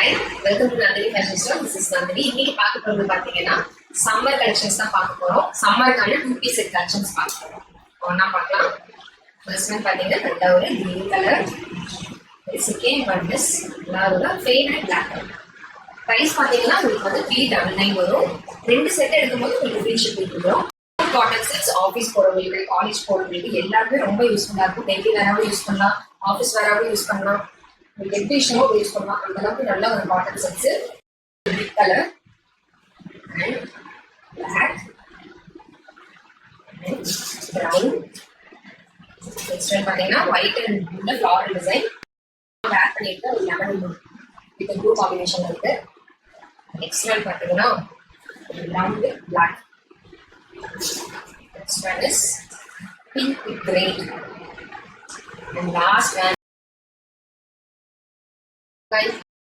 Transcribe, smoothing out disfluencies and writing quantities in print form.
Hi, welcome to Nandini Fashion Store. This is Nandini. இன்னைக்கு பார்க்க போறது பாத்தீங்கன்னா சம்மர் கலெக்ஷன்ஸ் தான் பார்க்க போறோம். சம்மர்க்கான 2 பீஸ் கலெக்ஷன்ஸ் பார்க்க போறோம். ஒண்ணா பார்க்கலாம். ஃபர்ஸ்ட் ஒன் பாத்தீங்கன்னா நல்ல ஒரு green colour. Second one is நல்ல ஃபேட் அண்ட் பிளாக். பிரைஸ் பாத்தீங்கன்னா உங்களுக்கு வந்து 399 வரும். ரெண்டு செட் எடுக்கும்போது உங்களுக்கு ஃப்ரீ ஷிப்பிங் வரும். காட்டன் செட்ஸ் ஆஃபீஸ் போறவங்களுக்கு, காலேஜ் போறவங்களுக்கு எல்லாருமே ரொம்ப யூஸ்ஃபுல்லா இருக்கும். டெய்லி வேறாவும் யூஸ் பண்ணலாம், ஆஃபீஸ் வேறாவும் யூஸ் பண்ணலாம். டெக்கரேஷனும் யூஸ் பண்ணலாம். அந்த அளவுக்கு நல்ல ஒரு cotton sets. Red colour and black and brown. Next பார்த்தீங்கன்னா ஒயிட் அண்ட் ப்ளூல ஃப்ளாரல் டிசைன் வேர் பண்ணிட்டு ஒரு லெமன் வித் ப்ளூ காம்பினேஷன் இருக்கு. நெக்ஸ்ட் ஒன் பார்த்தீங்கன்னா brown with black. Next one is pink with grey. And last one